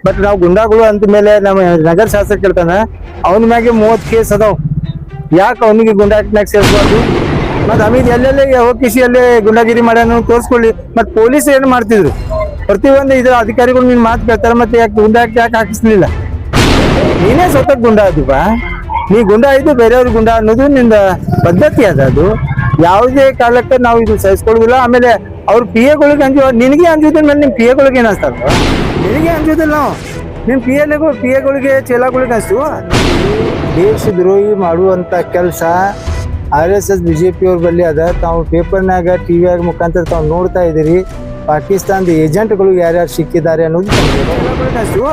But ನಾವು ಗುಂಡಾಗಳು ಅಂತ ಮೇಲೆ ನಮ್ಮ ನಗರ ಶಾಸಕ ಕೇಳ್ತಾನ ಅವನ ಮ್ಯಾಗೆ 30 ಕೇಸ್ ಅದಾವ. ಯಾಕೆ ಅವನಿಗೆ ಗುಂಡಾ ಆಕ್ಟ್ನಾಗ ಸೇರಿಸಬಾರ್ದು? ಮತ್ತೆ ಅಮಿತ್ ಎಲ್ಲೆಲ್ಲಿ ಹೋಗಿಸಿ ಅಲ್ಲೇ ಗುಂಡಾಗಿರಿ ಮಾಡ್ಯಾನ ತೋರಿಸ್ಕೊಳ್ಳಿ. ಮತ್ತೆ ಪೊಲೀಸ್ ಏನು ಮಾಡ್ತಿದ್ರು? ಪ್ರತಿಯೊಂದು ಇದ್ರ ಅಧಿಕಾರಿಗಳು ನಿನ್ ಮಾತು ಕೇಳ್ತಾರೆ, ಮತ್ತೆ ಯಾಕೆ ಗುಂಡಾ ಆಕ್ಟ್ ಯಾಕೆ ಹಾಕಿಸ್ಲಿಲ್ಲ? ನೀನೇ ಸ್ವತಃ ಗುಂಡಾ ಅದುವಾ? ನೀ ಗುಂಡಾ ಇದ್ದು ಬೇರೆಯವ್ರಿಗೆ ಗುಂಡಾ ಅನ್ನೋದು ನಿಂದ ಪದ್ಧತಿ ಅದ. ಅದು ಯಾವುದೇ ಕಾಲಕ್ಕೆ ನಾವು ಇದು ಸಹಿಸ್ಕೊಳ್ಳುದಿಲ್ಲ. ಆಮೇಲೆ ಅವ್ರ ಪಿ ಎಗಳಿಗೆ ನಿನಗೆ ಅಂಜುದಿಲ್ಲ ಮೇಲೆ ನಿಮ್ ಪಿ ಎಗಳಿಗೆ ಏನಿಸ್ತಾರ? ನಿನಗೆ ಅಂಜುದಿಲ್ಲ. ನಾವು ನಿಮ್ ಪಿ ಎಗಳಿಗೆ ಚೇಲಾಗಳಿಗೆ ಅನ್ಸುವ. ದೇಶದ್ರೋಹಿ ಮಾಡುವಂತ ಕೆಲಸ RSS BJP ಅವ್ರ ಬಲ್ಲಿ ಅದ. ತಾವು ಪೇಪರ್ನಾಗ ಟಿವಿಯಾಗ ಮುಖಾಂತರ ತಾವು ನೋಡ್ತಾ ಇದ್ದೀರಿ. ಪಾಕಿಸ್ತಾನದ ಏಜೆಂಟ್ಗಳು ಯಾರ್ಯಾರು ಸಿಕ್ಕಿದ್ದಾರೆ ಅನ್ನೋದು ಅನ್ಸುವ.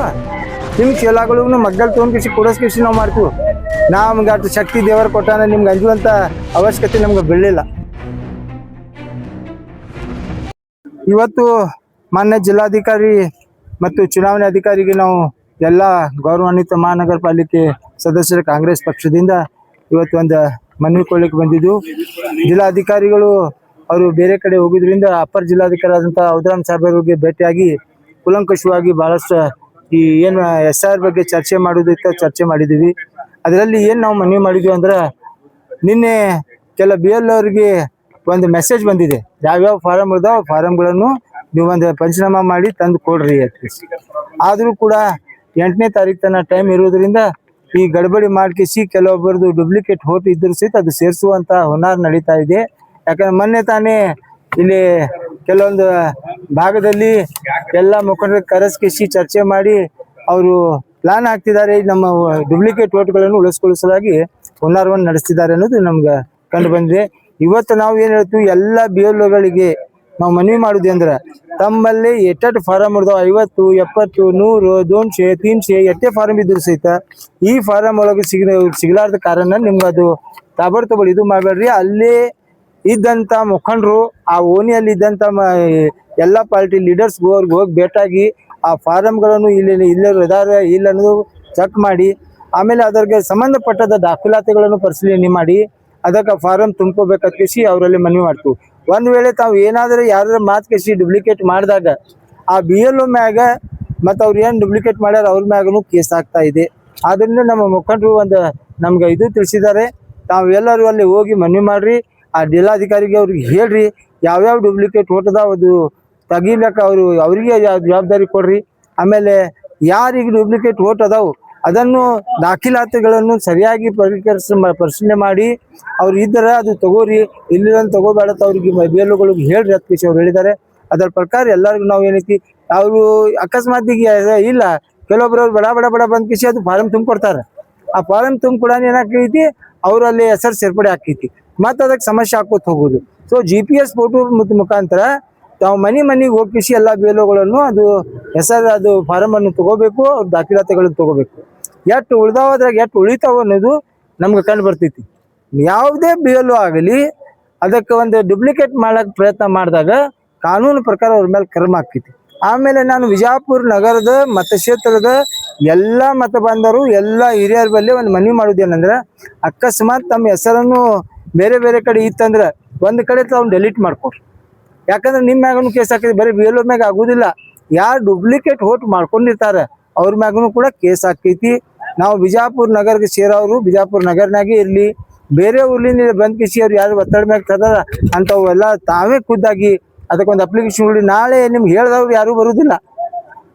ನಿಮ್ ಚೇಲಾಗಳಿಗೂ ಮಗ್ಗಲ್ ತೊಗೊಂಡ್ಕಿಸಿ ಕೊಡೋಸ್ಕಿಸಿ ನಾವು ಮಾಡ್ತೀವಿ. ನಮ್ಗೆ ಅಷ್ಟು ಶಕ್ತಿ ದೇವರು ಕೊಟ್ಟಾನ, ನಿಮ್ಗೆ ಅಂಜುವಂತ ಅವಶ್ಯಕತೆ ನಮ್ಗೆ ಬೀಳಲಿಲ್ಲ. ಇವತ್ತು ಮಾನ್ಯ ಜಿಲ್ಲಾಧಿಕಾರಿ ಮತ್ತು ಚುನಾವಣೆ ಅಧಿಕಾರಿಗೆ ನಾವು ಎಲ್ಲ ಗೌರವಾನ್ವಿತ ಮಹಾನಗರ ಪಾಲಿಕೆ ಸದಸ್ಯರ ಕಾಂಗ್ರೆಸ್ ಪಕ್ಷದಿಂದ ಇವತ್ತು ಒಂದು ಮನವಿ ಕೊಡ್ಲಿಕ್ಕೆ ಬಂದಿದ್ದು. ಜಿಲ್ಲಾಧಿಕಾರಿಗಳು ಅವರು ಬೇರೆ ಕಡೆ ಹೋಗಿದ್ರಿಂದ ಅಪ್ಪರ್ ಜಿಲ್ಲಾಧಿಕಾರಿ ಆದಂಥ ಔದ್ರಾಮ್ ಸಾಹೇಬರಿಗೆ ಭೇಟಿಯಾಗಿ ಕೂಲಂಕಷವಾಗಿ ಬಹಳಷ್ಟು ಈ ಏನು SR ಬಗ್ಗೆ ಚರ್ಚೆ ಮಾಡೋದಿತ್ತು, ಚರ್ಚೆ ಮಾಡಿದ್ದೀವಿ. ಅದರಲ್ಲಿ ಏನು ನಾವು ಮನವಿ ಮಾಡಿದ್ವಿ ಅಂದ್ರೆ, ನಿನ್ನೆ ಕೆಲ BL ಅವರಿಗೆ ಒಂದು ಮೆಸೇಜ್ ಬಂದಿದೆ. ಯಾವ್ಯಾವ ಫಾರಮ್ ಇದಾವ ಫಾರಮ್ಗಳನ್ನು ನೀವು ಒಂದು ಪಂಚನಾಮ ಮಾಡಿ ತಂದು ಕೊಡ್ರಿ ಅಂತ. ಆದರೂ ಕೂಡ 8ನೇ ತಾರೀಕು ತನಕ ಟೈಮ್ ಇರೋದ್ರಿಂದ ಈ ಗಡಬಡಿ ಮಾಡ್ಕಿಸಿ ಕೆಲವೊಬ್ಬರದು ಡೂಪ್ಲಿಕೇಟ್ ವೋಟ್ ಇದ್ರು ಸಹಿತ ಅದು ಸೇರಿಸುವಂತ ಹುನ್ನಾರ ನಡೀತಾ ಇದೆ. ಯಾಕಂದ್ರೆ ಮೊನ್ನೆ ತಾನೇ ಇಲ್ಲಿ ಕೆಲವೊಂದು ಭಾಗದಲ್ಲಿ ಎಲ್ಲ ಮುಖಂಡರ ಕರೆಸ್ಕಿಸಿ ಚರ್ಚೆ ಮಾಡಿ ಅವರು ಪ್ಲಾನ್ ಹಾಕ್ತಿದ್ದಾರೆ. ನಮ್ಮ ಡೂಪ್ಲಿಕೇಟ್ ವೋಟ್ಗಳನ್ನು ಉಳಿಸ್ಕೊಳ್ಳಿಸಲಾಗಿ ಹುನ್ನಾರವನ್ನು ನಡೆಸ್ತಿದ್ದಾರೆ ಅನ್ನೋದು ನಮ್ಗೆ ಕಂಡು ಬಂದಿದೆ. ಇವತ್ತು ನಾವು ಏನ್ ಹೇಳ್ತೀವಿ, ಎಲ್ಲ BLOಗಳಿಗೆ ನಾವು ಮನವಿ ಮಾಡುದು ಅಂದ್ರೆ, ತಮ್ಮಲ್ಲಿ ಎಟ್ಟೆಟ್ಟು ಫಾರಮ್ ಇರ್ತಾವ 50, 70, 100, 200, 300 ಎಷ್ಟೇ ಫಾರಮ್ ಇದ್ರು ಸಹಿತ ಈ ಫಾರಮ್ ಒಳಗೆ ಸಿಗಲಾರ್ದ ಕಾರಣ ನಿಮ್ಗೆ ಅದು ತಾಬಡ್ತೊಬಡಿ ಇದು ಮಾಡಬೇಡ್ರಿ. ಅಲ್ಲೇ ಇದ್ದಂತ ಮುಖಂಡರು ಆ ಓಣಿಯಲ್ಲಿ ಇದ್ದಂತ ಎಲ್ಲ ಪಾರ್ಟಿ ಲೀಡರ್ಸ್ ಅವ್ರಿಗೆ ಹೋಗಿ ಭೇಟಾಗಿ ಆ ಫಾರಮ್ಗಳನ್ನು ಇಲ್ಲೇ ಇದಾರೆ ಇಲ್ಲ ಅನ್ನೋದು ಚೆಕ್ ಮಾಡಿ, ಆಮೇಲೆ ಅದಕ್ಕೆ ಸಂಬಂಧಪಟ್ಟದ ದಾಖಲಾತಿಗಳನ್ನು ಪರಿಶೀಲನೆ ಮಾಡಿ ಅದಕ್ಕೆ ಫಾರಮ್ ತುಂಬ್ಕೋಬೇಕಂತ ಅವರಲ್ಲಿ ಮನವಿ ಮಾಡ್ತೀವಿ. ಒಂದ್ ವೇಳೆ ತಾವು ಏನಾದರೂ ಯಾರ ಮಾತು ಕೇಸಿ ಡೂಪ್ಲಿಕೇಟ್ ಮಾಡಿದಾಗ ಆ BLO ಮ್ಯಾಗ ಮತ್ತು ಅವ್ರು ಏನು ಡೂಪ್ಲಿಕೇಟ್ ಮಾಡ್ಯಾರ ಅವ್ರ ಮ್ಯಾಗನು ಕೇಸ್ ಆಗ್ತಾ ಇದೆ. ಆದ್ರಿಂದ ನಮ್ಮ ಮುಖಂಡರು ಒಂದು ನಮ್ಗೆ ಇದು ತಿಳಿಸಿದ್ದಾರೆ, ತಾವು ಎಲ್ಲರೂ ಅಲ್ಲಿ ಹೋಗಿ ಮನವಿ ಮಾಡ್ರಿ. ಆ ಜಿಲ್ಲಾಧಿಕಾರಿಗೆ ಅವ್ರಿಗೆ ಹೇಳ್ರಿ ಯಾವ್ಯಾವ ಡೂಪ್ಲಿಕೇಟ್ ವೋಟ್ ಅದಾವ ಅದು ತೆಗಿಲಕ್ಕ ಅವರಿಗೆ ಜವಾಬ್ದಾರಿ ಕೊಡ್ರಿ. ಆಮೇಲೆ ಯಾರಿಗೆ ಡೂಪ್ಲಿಕೇಟ್ ವೋಟ್ ಅದಾವು ಅದನ್ನು ದಾಖಲಾತಿಗಳನ್ನು ಸರಿಯಾಗಿ ಪರಿಶೀಲನೆ ಮಾಡಿ ಅವ್ರು ಇದ್ದರೆ ಅದು ತಗೋರಿ, ಇಲ್ಲ ತಗೋಬೇಡ ಅವ್ರಿಗೆ BLOಗಳಿಗೆ ಹೇಳ್ರಿ ಅಂತ ಅವ್ರು ಹೇಳಿದ್ದಾರೆ. ಅದರ ಪ್ರಕಾರ ಎಲ್ಲರಿಗೂ ನಾವು ಏನೈತಿ, ಅವರು ಅಕಸ್ಮಾತಿಗೆ ಇಲ್ಲ ಕೆಲವೊಬ್ರು ಅವ್ರು ಬಡ ಬಂದ್ ಅದು ಫಾರಮ್ ತುಂಬಿಕೊಡ್ತಾರೆ. ಆ ಫಾರಮ್ ತುಂಬಿಕೊಡ ಏನಾಕೈತಿ, ಅವರಲ್ಲಿ ಹೆಸರು ಸೇರ್ಪಡೆ ಆಕೈತಿ, ಮತ್ತೆ ಅದಕ್ಕೆ ಸಮಸ್ಯೆ ಹಾಕೋತ ಹೋಗೋದು. ಸೊ GPS ಫೋಟೋ ಮುಖಾಂತರ ತಾವು ಮನೆಗೆ ಹೋಗಿಸಿ ಎಲ್ಲ BLOಗಳನ್ನು ಅದು ಹೆಸರು ಅದು ಫಾರಮ್ ಅನ್ನು ತಗೋಬೇಕು, ಅವ್ರ ದಾಖಲಾತಿಗಳನ್ನು ತಗೋಬೇಕು. ಎಷ್ಟು ಉಳ್ದಾವದ್ರಾಗ ಎಷ್ಟು ಉಳಿತಾವ ಅನ್ನೋದು ನಮ್ಗೆ ಕಂಡು ಬರ್ತೈತಿ. ಯಾವುದೇ BLO ಆಗಲಿ ಅದಕ್ಕೆ ಒಂದು ಡೂಪ್ಲಿಕೇಟ್ ಮಾಡಕ್ ಪ್ರಯತ್ನ ಮಾಡಿದಾಗ ಕಾನೂನು ಪ್ರಕಾರ ಅವ್ರ ಮೇಲೆ ಕ್ರಮ ಆಕೈತಿ. ಆಮೇಲೆ ನಾನು ವಿಜಯಪುರ ನಗರದ ಮತಕ್ಷೇತ್ರದ ಎಲ್ಲ ಮತ ಬಾಂಧವರು ಎಲ್ಲ ಹಿರಿಯರ ಬಳಿ ಒಂದು ಮನವಿ ಮಾಡೋದೇನಂದ್ರೆ, ಅಕಸ್ಮಾತ್ ತಮ್ಮ ಹೆಸರನ್ನು ಬೇರೆ ಕಡೆ ಇತ್ತಂದ್ರೆ ಒಂದು ಕಡೆ ತಾವು ಡೆಲೀಟ್ ಮಾಡ್ಕೊಡ್ರಿ. ಯಾಕಂದ್ರೆ ನಿಮ್ಮ ಮ್ಯಾಗನು ಕೇಸ್ ಹಾಕಿದ್ರೆ ಬರೀ BLO ಮ್ಯಾಗ ಆಗುದಿಲ್ಲ, ಯಾರು ಡೂಪ್ಲಿಕೇಟ್ ವೋಟ್ ಮಾಡ್ಕೊಂಡಿರ್ತಾರೆ ಅವ್ರ ಮ್ಯಾಗನು ಕೂಡ ಕೇಸ್ ಹಾಕೈತಿ. ನಾವು ಬಿಜಾಪುರ ನಗರಕ್ಕೆ ಸೇರೋರು ಬಿಜಾಪುರ ನಗರನಾಗೆ ಇರಲಿ, ಬೇರೆ ಊರ್ಲಿಂದ ಬಂದ್ ಕಿಸಿ ಅವ್ರು ಯಾರು ಒತ್ತಡ ಮ್ಯಾಗ ತದಾರ ಅಂಥವೆಲ್ಲ ತಾವೇ ಖುದ್ದಾಗಿ ಅದಕ್ಕೊಂದು ಅಪ್ಲಿಕೇಶನ್ ಕೊಡಿ. ನಾಳೆ ನಿಮ್ಗೆ ಹೇಳ್ದವ್ರು ಯಾರೂ ಬರುವುದಿಲ್ಲ,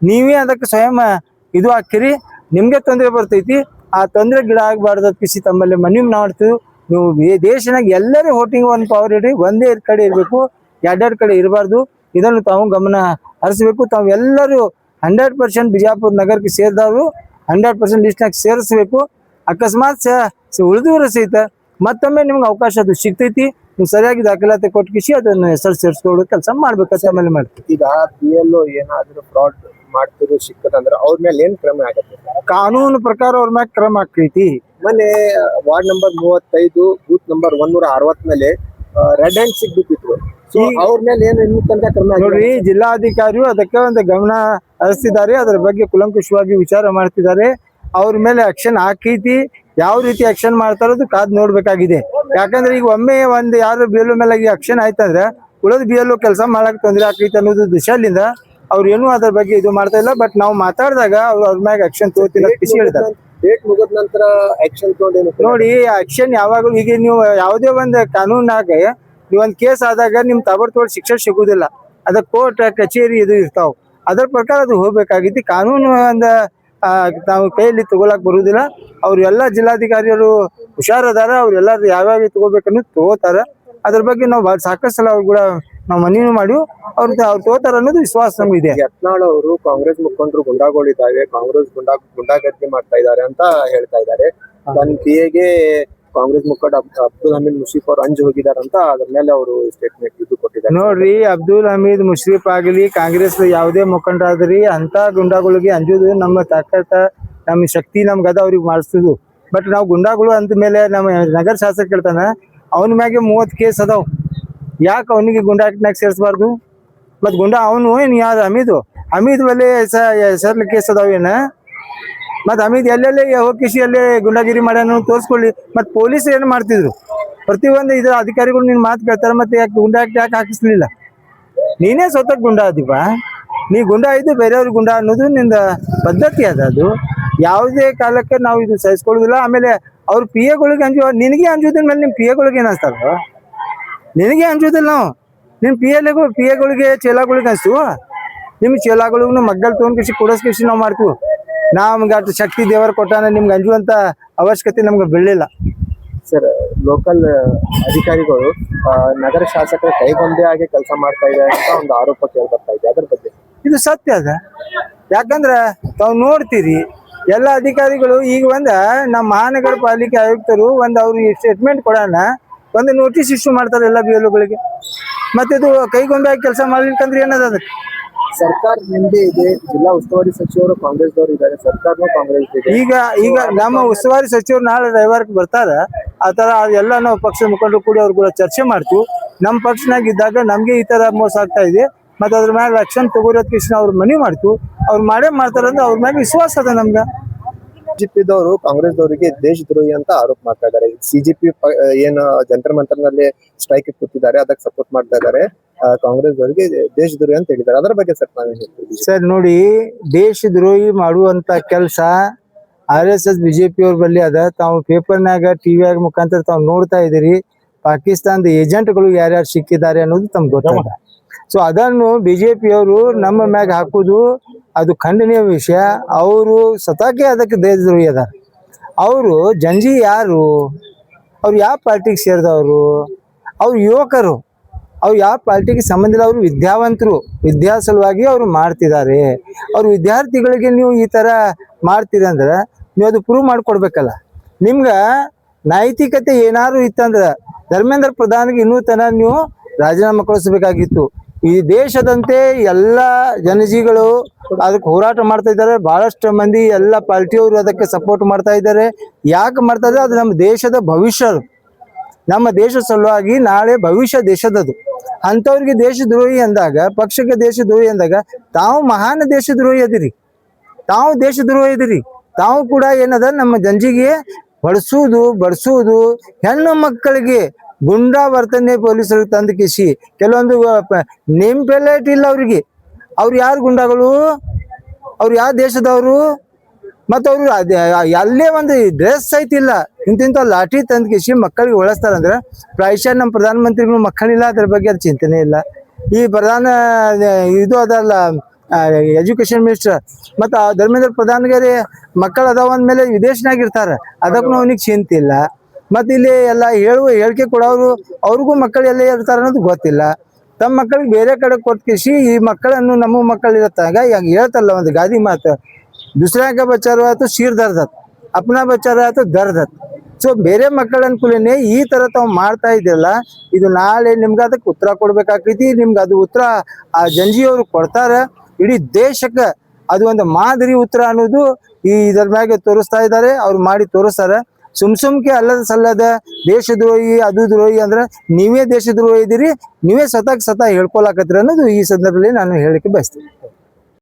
ನೀವೇ ಅದಕ್ಕೆ ಸ್ವಯಂ ಇದು ಹಾಕಿರಿ, ನಿಮ್ಗೆ ತೊಂದರೆ ಬರ್ತೈತಿ. ಆ ತೊಂದರೆ ಗಿಡ ಆಗಬಾರ್ದು ಕಿಸಿ ತಮ್ಮಲ್ಲಿ ಮನವಿ ಮಾಡ್ತೀವಿ. ನೀವು ದೇಶನಾಗ ಎಲ್ಲರೂ ವೋಟಿಂಗ್ ಒಂದು ಪವರ್ ಇಡ್ರಿ, ಒಂದೇ ಕಡೆ ಇರಬೇಕು, ಎರಡೆರಡು ಕಡೆ ಇರಬಾರ್ದು. ಇದನ್ನು ತಾವು ಗಮನ ಹರಿಸಬೇಕು. ತಾವು ಎಲ್ಲರೂ 100% ಬಿಜಾಪುರ ನಗರಕ್ಕೆ ಸೇರಿದವರು 100% ಲಿಸ್ಟ್ನಾಗ ಸೇರಿಸ್ಬೇಕು. ಅಕಸ್ಮಾತ್ ಉಳಿದವರು ಸಹಿತ ಮತ್ತೊಮ್ಮೆ ನಿಮ್ಗೆ ಅವಕಾಶ ಅದು ಸಿಗ್ತೈತಿ. ನೀವು ಸರಿಯಾಗಿ ದಾಖಲಾತಿ ಕೊಟ್ಕಿಸಿ ಅದನ್ನು ಹೆಸರು ಸೇರಿಸ್ಕೊಳ್ಳೋ ಕೆಲಸ ಮಾಡ್ಬೇಕಂತ ಆಮೇಲೆ ಮಾಡ್ತೀವಿ. ಈಗ BLO ಏನಾದ್ರು ಫ್ರಾಡ್ ಮಾಡ್ತಿರೋ ಸಿಕ್ಕದಂದ್ರೆ ಅವ್ರ ಮೇಲೆ ಏನ್ ಕ್ರಮ ಆಗತ್ತೆ? ಕಾನೂನು ಪ್ರಕಾರ ಅವ್ರ ಮ್ಯಾಗ ಕ್ರಮ ಆಗ್ತೈತಿ. ಮೊನ್ನೆ ವಾರ್ಡ್ ನಂಬರ್ 35 ಬೂತ್ ನಂಬರ್ 160 ಮೇಲೆ ರೆಡ್ ಹ್ಯಾಂಡ್ ಸಿಗ್ಬಿಟ್ಟಿದ್ರು. ಸೊ ಅವ್ರ ಮೇಲೆ ಏನು ಇನ್ನೂ ತನಕ ಕ್ರಮ ನೋಡ್ರಿ, ಜಿಲ್ಲಾಧಿಕಾರಿಯು ಅದಕ್ಕೆ ಒಂದು ಗಮನ ಹರಿಸ್ತಿದ್ದಾರೆ. ಅದರ ಬಗ್ಗೆ ಕುಲಂಕುಷವಾಗಿ ವಿಚಾರ ಮಾಡ್ತಿದ್ದಾರೆ. ಅವ್ರ ಮೇಲೆ ಆಕ್ಷನ್ ಹಾಕೈತಿ. ಯಾವ ರೀತಿ ಆಕ್ಷನ್ ಮಾಡ್ತಾರೋದು ಕಾದ್ ನೋಡ್ಬೇಕಾಗಿದೆ. ಯಾಕಂದ್ರೆ ಈಗ ಒಮ್ಮೆ ಒಂದು ಯಾರು BLO ಮೇಲೆ ಆಕ್ಷನ್ ಆಯ್ತಂದ್ರೆ ಉಳಿದ BLO ಕೆಲಸ ಮಾಡಕ್ ತೊಂದರೆ ಆಕೈತಿ ಅನ್ನೋದು ದಿಶಾಲಿಂದ ಅವ್ರು ಏನೂ ಅದ್ರ ಬಗ್ಗೆ ಇದು ಮಾಡ್ತಾ ಇಲ್ಲ. ಬಟ್ ನಾವು ಮಾತಾಡಿದಾಗ ಅವ್ರ ಮ್ಯಾಗ ಆಕ್ಷನ್ ತಗೋತೀನಿ ಅಂತ ಖುಷಿ ಹೇಳಿದ್ದಾರೆ. ಡೇಟ್ ಮುಗಿದ ನಂತರ ಆಕ್ಷನ್ ತಗೊಂಡೇನು ನೋಡಿ, ಆಕ್ಷನ್ ಯಾವಾಗಲೂ ಈಗ ನೀವು ಯಾವುದೇ ಒಂದು ಕಾನೂನಾಗ ನೀವೊಂದು ಕೇಸ್ ಆದಾಗ ನಿಮ್ ತಾಬಡ್ತೋಡ್ ಶಿಕ್ಷೆ ಸಿಗುದಿಲ್ಲ. ಅದ ಕೋರ್ಟ್ ಕಚೇರಿ ಇದು ಇರ್ತಾವ, ಅದ್ರ ಪ್ರಕಾರ ಅದು ಹೋಗ್ಬೇಕಾಗಿತ್ತು. ಕಾನೂನು ಒಂದ ನಾವು ಕೈಯಲ್ಲಿ ತಗೊಳಕ್ ಬರುದಿಲ್ಲ. ಅವ್ರೆಲ್ಲ ಜಿಲ್ಲಾಧಿಕಾರಿಯವರು ಹುಷಾರದಾರ, ಅವ್ರೆಲ್ಲಾರು ಯಾವ್ಯಾವ ತಗೋಬೇಕನ್ನೋದು ತಗೋತಾರ. ಅದ್ರ ಬಗ್ಗೆ ನಾವು ಸಾಕಷ್ಟು ಸಲ ಅವ್ರು ಕೂಡ ನಾವು ಮನವಿ ಮಾಡಿ ಅವ್ರು ತಗೋತಾರ ಅನ್ನೋದು ವಿಶ್ವಾಸ ನಮ್ಗೆ ಇದೆ. ಯತ್ನಾಳ್ ಅವರು ಕಾಂಗ್ರೆಸ್ ಮುಖಂಡರು ಗುಂಡಾಗಳಿದ್ದಾವೆ, ಕಾಂಗ್ರೆಸ್ ಗುಂಡಾಗರ್ದಿ ಮಾಡ್ತಾ ಇದ್ದಾರೆ ಅಂತ ಹೇಳ್ತಾ ಇದ್ದಾರೆ. ತನ್ನ ಪಿಎಗೆ ಕಾಂಗ್ರೆಸ್ ಮುಖಂಡ ಅಬ್ದುಲ್ ಹಮೀದ್ ಮುಷೀಫ್ ಅವರು ಅಂಜು ಹೋಗಿದ್ದಾರೆ ಅಂತ ಅದ್ರ ಮೇಲೆ ಅವರು ಸ್ಟೇಟ್ಮೆಂಟ್ ಇದು ಕೊಟ್ಟಿದ್ದಾರೆ. ನೋಡ್ರಿ, ಅಬ್ದುಲ್ ಹಮೀದ್ ಮುಷರೀಫ್ ಆಗಲಿ ಕಾಂಗ್ರೆಸ್ ಯಾವುದೇ ಮುಖಂಡ ಆದ್ರಿ ಅಂತ ಗುಂಡಾಗಳಿಗೆ ಅಂಜುದು ನಮ್ಮ ತಾಕತ್ತ, ನಮ್ಮ ಶಕ್ತಿ ನಮ್ಗೆ ಅದ ಅವ್ರಿಗೆ ಮಾಡಿಸುದು. ಬಟ್ ನಾವು ಗುಂಡಾಗಳು ಅಂದ ಮೇಲೆ ನಮ್ಮ ನಗರ ಶಾಸಕ ಹೇಳ್ತಾನ ಅವನ ಮ್ಯಾಗೆ 30 ಕೇಸ್ ಅದಾವ. ಯಾಕೆ ಅವನಿಗೆ ಗುಂಡಾಟ್ನಾಗ ಸೇರಿಸಬಾರ್ದು? ಮತ್ ಅವನು ಏನ್ ಯಾವ್ದು ಹಮೀದ್ ಮೇಲೆ ಹೆಸರ್ಲ ಕೇಸ್ ಅದಾವೇನ? ಮತ್ ಹಮೀದ್ ಎಲ್ಲೆಲ್ಲೇ ಹೋಗಿಸಿ ಅಲ್ಲೇ ಗುಂಡಾಗಿರಿ ಮಾಡ್ಯಾನ ತೋರಿಸ್ಕೊಳ್ಳಿ. ಮತ್ ಪೊಲೀಸ್ ಏನ್ ಮಾಡ್ತಿದ್ರು? ಪ್ರತಿಯೊಂದು ಇದ್ರ ಅಧಿಕಾರಿಗಳು ನಿನ್ ಮಾತು ಕೇಳ್ತಾರ, ಮತ್ತೆ ಯಾಕೆ ಯಾಕೆ ಹಾಕಿಸ್ಲಿಲ್ಲ? ನೀನೇ ಸ್ವತಃ ಗುಂಡಾ ಅದೀಪ. ನೀ ಗುಂಡಾ ಇದ್ದು ಬೇರೆಯವ್ರಿಗೆ ಗುಂಡಾ ಅನ್ನೋದು ನಿಂದ ಪದ್ಧತಿ ಅದ. ಅದು ಯಾವುದೇ ಕಾಲಕ್ಕೆ ನಾವು ಇದು ಸಹಿಸ್ಕೊಳ್ಳೋದಿಲ್ಲ. ಆಮೇಲೆ ಅವ್ರ ಪಿಎಗಳಿಗೆ ನಿನಗೆ ಅಂಜುದಿನ ಮೇಲೆ ನಿಮ್ ಪಿಎಗಳಿಗೆ ಏನ್ ಅನ್ಸ್ತಾರ? ನಿನಗೆ ಅಂಜುದಿಲ್ಲ. ನಾವು ನಿಮ್ ಪಿಎಗಳಿಗೆ ಚೇಲಾಗಳಿಗೆ ಅನ್ಸ್ತೀವ. ನಿಮ್ ಚೇಲಾಗಳಿಗೂ ಮಗ್ಗಲ್ ತೊಗೊಂಡ್ ಕುಡಸ್ಕಿಸಿ ನಾವು ಮಾಡ್ತೀವಿ. ನಮ್ಗೆ ಅಷ್ಟು ಶಕ್ತಿ ದೇವರು ಕೊಟ್ಟಾನ, ನಿಮ್ಗೆ ಅಂಜುವಂತ ಅವಶ್ಯಕತೆ ನಮ್ಗೆ ಬೀಳಿಲ್ಲ. ಸರ್, ಲೋಕಲ್ ಅಧಿಕಾರಿಗಳು ನಗರ ಶಾಸಕರ ಕೈಗೊಂಬೆ ಆಗಿ ಕೆಲಸ ಮಾಡ್ತಾ ಇದ್ದಾರೆ ಅಂತ ಒಂದು ಆರೋಪ ಕೇಳಿ ಬರ್ತಾ ಇದೆ. ಅದ್ರ ಬಗ್ಗೆ ಇದು ಸತ್ಯ ಅದ. ಯಾಕಂದ್ರ ತಾವು ನೋಡ್ತೀರಿ ಎಲ್ಲ ಅಧಿಕಾರಿಗಳು ಈಗ ನಮ್ಮ ಮಹಾನಗರ ಪಾಲಿಕೆ ಆಯುಕ್ತರು ಅವ್ರಿಗೆ ಸ್ಟೇಟ್ಮೆಂಟ್ ಕೊಡೋಣ ಒಂದು ನೋಟಿಸ್ ಇಶ್ಯೂ ಮಾಡ್ತಾರೆ ಎಲ್ಲ BLOಗಳಿಗೆ. ಮತ್ತೆ ಇದು ಕೈಗೊಂಬೆ ಆಗಿ ಕೆಲಸ ಮಾಡ್ಲಿಕ್ಕಂದ್ರೆ ಏನದ ಅದಕ್ಕೆ? ಸರ್ಕಾರ ನಿಂದೆ ಇದೆ, ಜಿಲ್ಲಾ ಉಸ್ತುವಾರಿ ಸಚಿವರು ಕಾಂಗ್ರೆಸ್ದವರು ಇದ್ದಾರೆ, ಸರ್ಕಾರನೂ ಕಾಂಗ್ರೆಸ್ ಇದೆ. ಈಗ ನಮ್ಮ ಉಸ್ತುವಾರಿ ಸಚಿವರು ನಾಳೆ ರವಿವಾರಕ್ಕೆ ಬರ್ತಾರ. ಆ ತರ ಎಲ್ಲ ನಾವು ಪಕ್ಷದ ಮುಖಂಡರು ಕೂಡಿ ಅವ್ರು ಕೂಡ ಚರ್ಚೆ ಮಾಡ್ತೀವಿ. ನಮ್ಮ ಪಕ್ಷನಾಗ ಇದ್ದಾಗ ನಮ್ಗೆ ಈ ತರ ಮೋಸ ಆಗ್ತಾ ಇದೆ, ಮತ್ತೆ ಅದ್ರ ಮ್ಯಾಗ ಆಕ್ಷನ್ ತಗೋರೋದ್ ಕೃಷ್ಣ ಅವ್ರ ಮನವಿ ಮಾಡ್ತೀವಿ. ಅವ್ರು ಮಾಡೇ ಮಾಡ್ತಾರಂದ್ರೆ ಅವ್ರ ಮ್ಯಾಗ ವಿಶ್ವಾಸ ಅದ ನಮ್ಗ. ಬಿಜೆಪಿದವರು ಕಾಂಗ್ರೆಸ್ದವರಿಗೆ ದೇಶದ್ರೋಹಿ ಅಂತ ಆರೋಪ ಮಾಡ್ತಾ ಇದ್ದಾರೆ. ಸಿಜಿಪಿ ಏನು ಜಂತರ್ ಮಂತರ್ನಲ್ಲಿ ಸ್ಟ್ರೈಕ್ ಕೂತಿದ್ದಾರೆ, ಅದಕ್ಕೆ ಸಪೋರ್ಟ್ ಮಾಡ್ತಾ ಇದ್ದಾರೆ. ಕಾಂಗ್ರೆಸ್ದವರಿಗೆ ದೇಶದ್ರೋಹಿ ಅಂತ ಹೇಳಿದ್ದಾರೆ. ಅದರ ಬಗ್ಗೆ ಸರ್ ನಾವೇನ್ ಹೇಳ್ತೀವಿ? ಸರ್ ನೋಡಿ, ದೇಶದ್ರೋಹಿ ಮಾಡುವಂತ ಕೆಲಸ RSS BJP ಅವ್ರ ಬಲ್ಲಿ ಅದ. ತಾವು ಪೇಪರ್ನಾಗ ಟಿವಿಯಾಗ ಮುಖಾಂತರ ತಾವು ನೋಡ್ತಾ ಇದೀರಿ. ಪಾಕಿಸ್ತಾನದ ಏಜೆಂಟ್ಗಳು ಯಾರ್ಯಾರು ಸಿಕ್ಕಿದ್ದಾರೆ ಅನ್ನೋದು ತಮ್ಗೆ ಗೊತ್ತಾಗ. ಸೊ ಅದನ್ನು BJP ಅವರು ನಮ್ಮ ಮ್ಯಾಗ ಹಾಕುದು ಅದು ಖಂಡನೀಯ ವಿಷಯ. ಅವರು ಸತಾಕೆ ಅದಕ್ಕೆ ದೇಶದ್ರೋಹಿ ಅದ. ಅವರು ಜಂಜಿ ಯಾರು? ಅವ್ರು ಯಾವ ಪಾರ್ಟಿಗೆ ಸೇರಿದವರು? ಅವ್ರು ಯುವಕರು, ಅವ್ರು ಯಾವ ಪಾರ್ಟಿಗೆ ಸಂಬಂಧ ಇಲ್ಲ. ಅವರು ವಿದ್ಯಾವಂತರು, ವಿದ್ಯಾ ಸಲುವಾಗಿ ಅವರು ಮಾಡ್ತಿದ್ದಾರೆ. ಅವ್ರು ವಿದ್ಯಾರ್ಥಿಗಳಿಗೆ ನೀವು ಈ ತರ ಮಾಡ್ತೀರಿ ಅಂದ್ರೆ ನೀವು ಅದು ಪ್ರೂವ್ ಮಾಡ್ಕೊಡ್ಬೇಕಲ್ಲ. ನಿಮ್ಗ ನೈತಿಕತೆ ಏನಾದ್ರು ಇತ್ತಂದ್ರೆ ಧರ್ಮೇಂದ್ರ ಪ್ರಧಾನಿಗೆ ಇನ್ನೂ ತನ ನೀವು ರಾಜೀನಾಮೆ ಕಳಿಸ್ಬೇಕಾಗಿತ್ತು. ಈ ದೇಶದಂತೆ ಎಲ್ಲ ಜನಜೀಗಳು ಅದಕ್ಕೆ ಹೋರಾಟ ಮಾಡ್ತಾ ಇದ್ದಾರೆ. ಬಹಳಷ್ಟು ಮಂದಿ ಎಲ್ಲ ಪಾರ್ಟಿಯವರು ಅದಕ್ಕೆ ಸಪೋರ್ಟ್ ಮಾಡ್ತಾ ಇದ್ದಾರೆ. ಯಾಕೆ ಮಾಡ್ತಾ ಇದ್ದಾರೆ? ಅದು ನಮ್ಮ ದೇಶದ ಭವಿಷ್ಯ. ನಮ್ಮ ದೇಶ ಸಲುವಾಗಿ ನಾಳೆ ಭವಿಷ್ಯ ದೇಶದದು. ಅಂಥವ್ರಿಗೆ ದೇಶದ್ರೋಹಿ ಅಂದಾಗ, ಪಕ್ಷಕ್ಕೆ ದೇಶದ್ರೋಹಿ ಅಂದಾಗ ತಾವು ಮಹಾನ್ ದೇಶದ್ರೋಹಿ ಅದಿರಿ. ತಾವು ದೇಶದ್ರೋಹಿ ಇದಿರಿ. ತಾವು ಕೂಡ ಏನದ ನಮ್ಮ ಜನಜಿಗೆ ಹೊಡ್ಸುವುದು ಬಡಿಸುವುದು, ಹೆಣ್ಣು ಮಕ್ಕಳಿಗೆ ಗುಂಡಾ ವರ್ತನೆ ಪೊಲೀಸರು ತಂದು ಕಿಸಿ ಕೆಲವೊಂದು ನೇಮ್ ಪ್ಲೇಟ್ ಇಲ್ಲ ಅವ್ರಿಗೆ. ಅವ್ರು ಯಾರು ಗುಂಡಾಗಳು? ಅವ್ರು ಯಾವ ದೇಶದವರು? ಮತ್ತು ಅವರು ಅಲ್ಲೇ ಒಂದು ಡ್ರೆಸ್ ಐತಿಲ್ಲ, ಇಂತಿಂತ ಲಾಠಿ ತಂದು ಕಿಸಿ ಮಕ್ಕಳಿಗೆ ಹೊಳಸ್ತಾರಂದ್ರೆ ಪ್ರಾಯಶಃ ನಮ್ಮ ಪ್ರಧಾನಮಂತ್ರಿಗಳು ಮಕ್ಕಳಿಲ್ಲ, ಅದ್ರ ಬಗ್ಗೆ ಅದು ಚಿಂತನೆ ಇಲ್ಲ. ಈ ಪ್ರಧಾನ ಇದು ಅದಲ್ಲ ಎಜುಕೇಶನ್ ಮಿನಿಸ್ಟರ್ ಮತ್ತು ಧರ್ಮೇಂದ್ರ ಪ್ರಧಾನಿಗೆ ಮಕ್ಕಳು ಅದಾವ ಅಂದಮೇಲೆ ವಿದೇಶನಾಗಿರ್ತಾರ, ಅದಕ್ಕೂ ಅವನಿಗೆ ಚಿಂತೆ ಇಲ್ಲ. ಮತ್ತು ಇಲ್ಲಿ ಎಲ್ಲ ಹೇಳಿಕೆ ಕೊಡೋರು ಅವ್ರಿಗೂ ಮಕ್ಕಳು ಎಲ್ಲ ಇರ್ತಾರ ಅನ್ನೋದು ಗೊತ್ತಿಲ್ಲ. ತಮ್ಮ ಮಕ್ಕಳಿಗೆ ಬೇರೆ ಕಡೆ ಕೊಟ್ಕಿಸಿ ಈ ಮಕ್ಕಳನ್ನು ನಮ್ಮ ಮಕ್ಕಳು ಇರತ್ತಾಗ ಹೇಳ್ತಲ್ಲ ಒಂದು ಗಾದಿ ಮಾತು, दूसरा का बच्चा रहा तो सिर दर्द है, अपना बच्चा रहा तो दर्द है. ಸೊ ಬೇರೆ ಮಕ್ಕಳ ಅನುಕೂಲನೇ ಈ ತರ ತಾವು ಮಾಡ್ತಾ ಇದ್ದಿಲ್ಲ. ಇದು ನಾಳೆ ನಿಮ್ಗೆ ಅದಕ್ಕೆ ಉತ್ತರ ಕೊಡ್ಬೇಕಾಗ್ತೈತಿ. ನಿಮ್ಗೆ ಅದು ಉತ್ತರ ಆ ಜಂಜಿಯವರು ಕೊಡ್ತಾರ. ಇಡೀ ದೇಶಕ್ಕೆ ಅದು ಒಂದು ಮಾದರಿ ಉತ್ತರ ಅನ್ನೋದು ಇದರ ಮ್ಯಾಗೆ ತೋರಿಸ್ತಾ ಇದ್ದಾರೆ. ಅವ್ರು ಮಾಡಿ ತೋರಿಸ್ತಾರ. ಸುಮ್ಕೆ ಅಲ್ಲದ ಸಲ್ಲದ ದೇಶದ್ರೋಹಿ ಅದು ದ್ರೋಹಿ ಅಂದ್ರೆ ನೀವೇ ದೇಶದ್ರೋಹಿ ಇದ್ದೀರಿ, ನೀವೇ ಸತಾ ಹೇಳ್ಕೊಳಕತ್ತೀರಿ ಅನ್ನೋದು ಈ ಸಂದರ್ಭದಲ್ಲಿ ನಾನು ಹೇಳಿಕೆ ಬಯಸ್ತೀನಿ.